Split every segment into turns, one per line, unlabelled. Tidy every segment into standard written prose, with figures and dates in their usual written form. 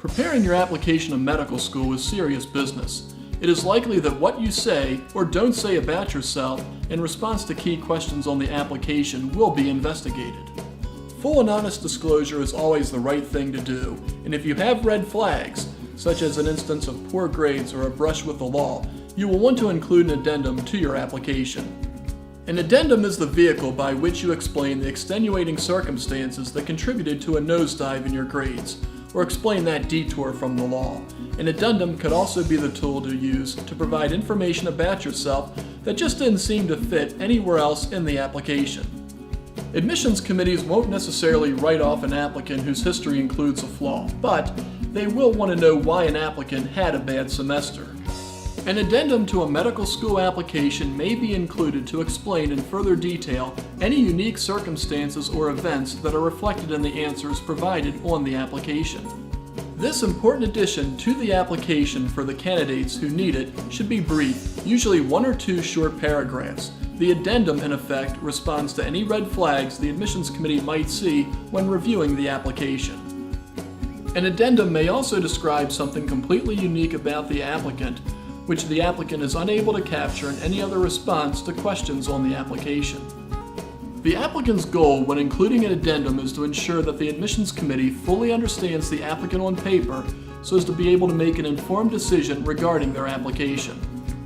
Preparing your application to medical school is serious business. It is likely that what you say or don't say about yourself in response to key questions on the application will be investigated. Full and honest disclosure is always the right thing to do, and if you have red flags, such as an instance of poor grades or a brush with the law, you will want to include an addendum to your application. An addendum is the vehicle by which you explain the extenuating circumstances that contributed to a nosedive in your grades, or explain that detour from the law. An addendum could also be the tool to use to provide information about yourself that just didn't seem to fit anywhere else in the application. Admissions committees won't necessarily write off an applicant whose history includes a flaw, but they will want to know why an applicant had a bad semester. An addendum to a medical school application may be included to explain in further detail any unique circumstances or events that are reflected in the answers provided on the application. This important addition to the application for the candidates who need it should be brief, usually 1 or 2 short paragraphs. The addendum, in effect, responds to any red flags the admissions committee might see when reviewing the application. An addendum may also describe something completely unique about the applicant, which the applicant is unable to capture in any other response to questions on the application. The applicant's goal when including an addendum is to ensure that the admissions committee fully understands the applicant on paper so as to be able to make an informed decision regarding their application.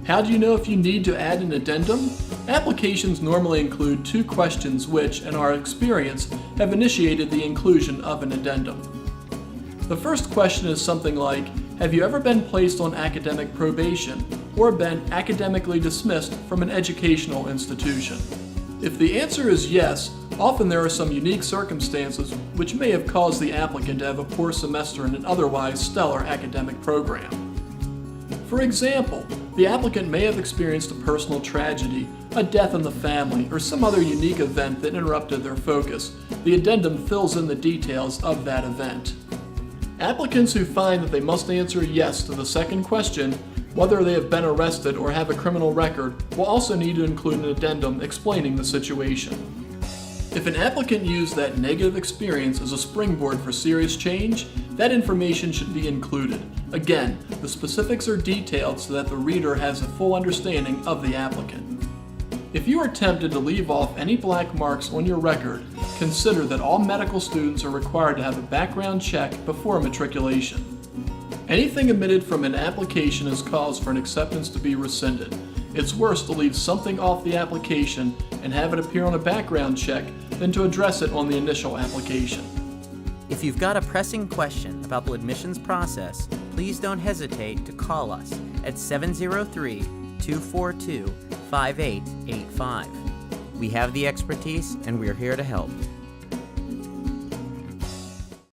How do you know if you need to add an addendum? Applications normally include 2 questions which, in our experience, have initiated the inclusion of an addendum. The first question is something like, have you ever been placed on academic probation or been academically dismissed from an educational institution? If the answer is yes, often there are some unique circumstances which may have caused the applicant to have a poor semester in an otherwise stellar academic program. For example, the applicant may have experienced a personal tragedy, a death in the family, or some other unique event that interrupted their focus. The addendum fills in the details of that event. Applicants who find that they must answer yes to the second question, whether they have been arrested or have a criminal record, will also need to include an addendum explaining the situation. If an applicant used that negative experience as a springboard for serious change, that information should be included. Again, the specifics are detailed so that the reader has a full understanding of the applicant. If you are tempted to leave off any black marks on your record, consider that all medical students are required to have a background check before matriculation. Anything omitted from an application is cause for an acceptance to be rescinded. It's worse to leave something off the application and have it appear on a background check than to address it on the initial application.
If you've got a pressing question about the admissions process, please don't hesitate to call us at 703-242-5885. We have the expertise and we're here to help.